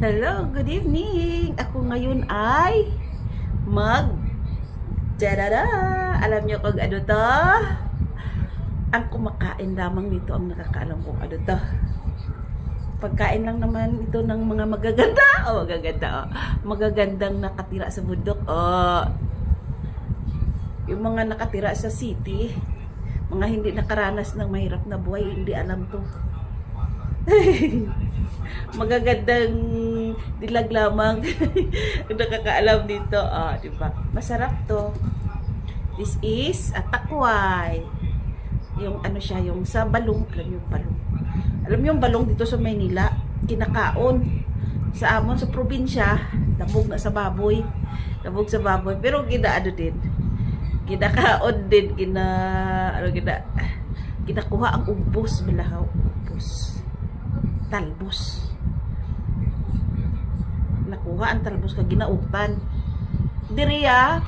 Hello, good evening. Ako ngayon ay Tadada! Alam niyo kung ano to? Ang kumakain lamang nito ang nakakaalam kung ano to. Pagkain lang naman ito ng mga magaganda. Magaganda. Magagandang nakatira sa bundok. Yung mga nakatira sa city, mga hindi nakaranas ng mahirap na buhay, hindi alam to. Magagandang dilag lamang nakakaalam dito. Diba? Masarap to. This is takway. Yung ano siya, yung sa balong. Alam mo yung balong dito sa Maynila, kinakaon. Sa amon, sa probinsya, labog na sa baboy. Labog sa baboy. Pero ginaano din. Kinakaon din. Kinakuha ang ubos. Bilahaw. Ubos. Talbos. Nakuha ang talbos ka ginautan. Diriya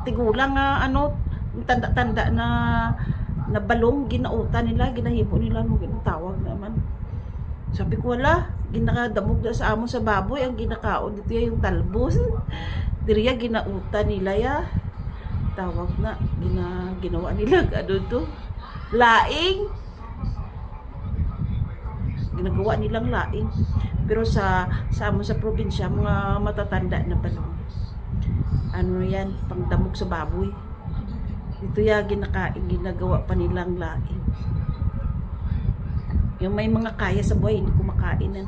tigulang nga tanda-tanda na balong ginautan nila, ginahibo nila mo ginatawag naman. Sabi ko wala, ginakadamog na sa amon sa baboy ang ginakaon dito yung talbos. Diriya ginautan nila ya. Tawag na ginawa nila ano to? Laing. Ginagawa nilang laing. Pero sa amon sa probinsya, mga matatanda na balong. Ano yan, pangdamog sa baboy. Dito ya ginagawa pa nilang laing. Yung may mga kaya sa buhay, hindi kumakain yan.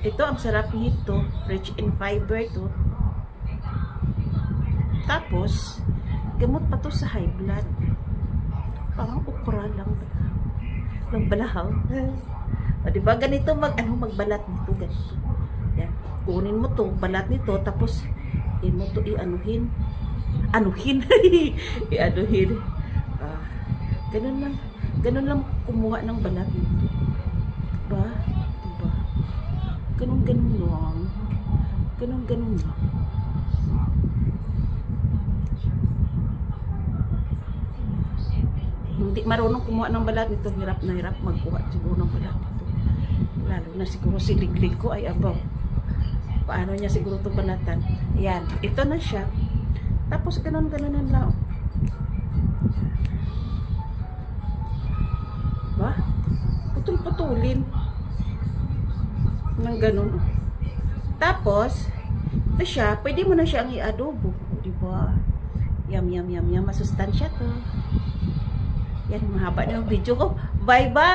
Ito, ang sarap nito. Rich in fiber to. Tapos, gamot pa to sa high blood. Parang ukra lang. Balahaw. Diba? Ganito magbalat nito. Ganito. Yan. Kunin mo to, balat nito, tapos mo to ianuhin. Ianuhin. Ganun lang kumuha ng balat nito. Diba? Ganun lang. Ganun lang. Hindi marunong kumuha ng balat nito, hirap na hirap magkuha siguro ng balat nito. Lalo na siguro si Liglig ko ay abaw. Paano niya siguro ito balatan? Ayan, ito na siya. Tapos ganun-ganunan lang. Ba? Putol-putulin. Nang ganun. Tapos, ito siya, pwede mo na siyang i-adobo. Diba? Yum. Masustansya to. Yan, mahaba na yung video ko. Bye-bye!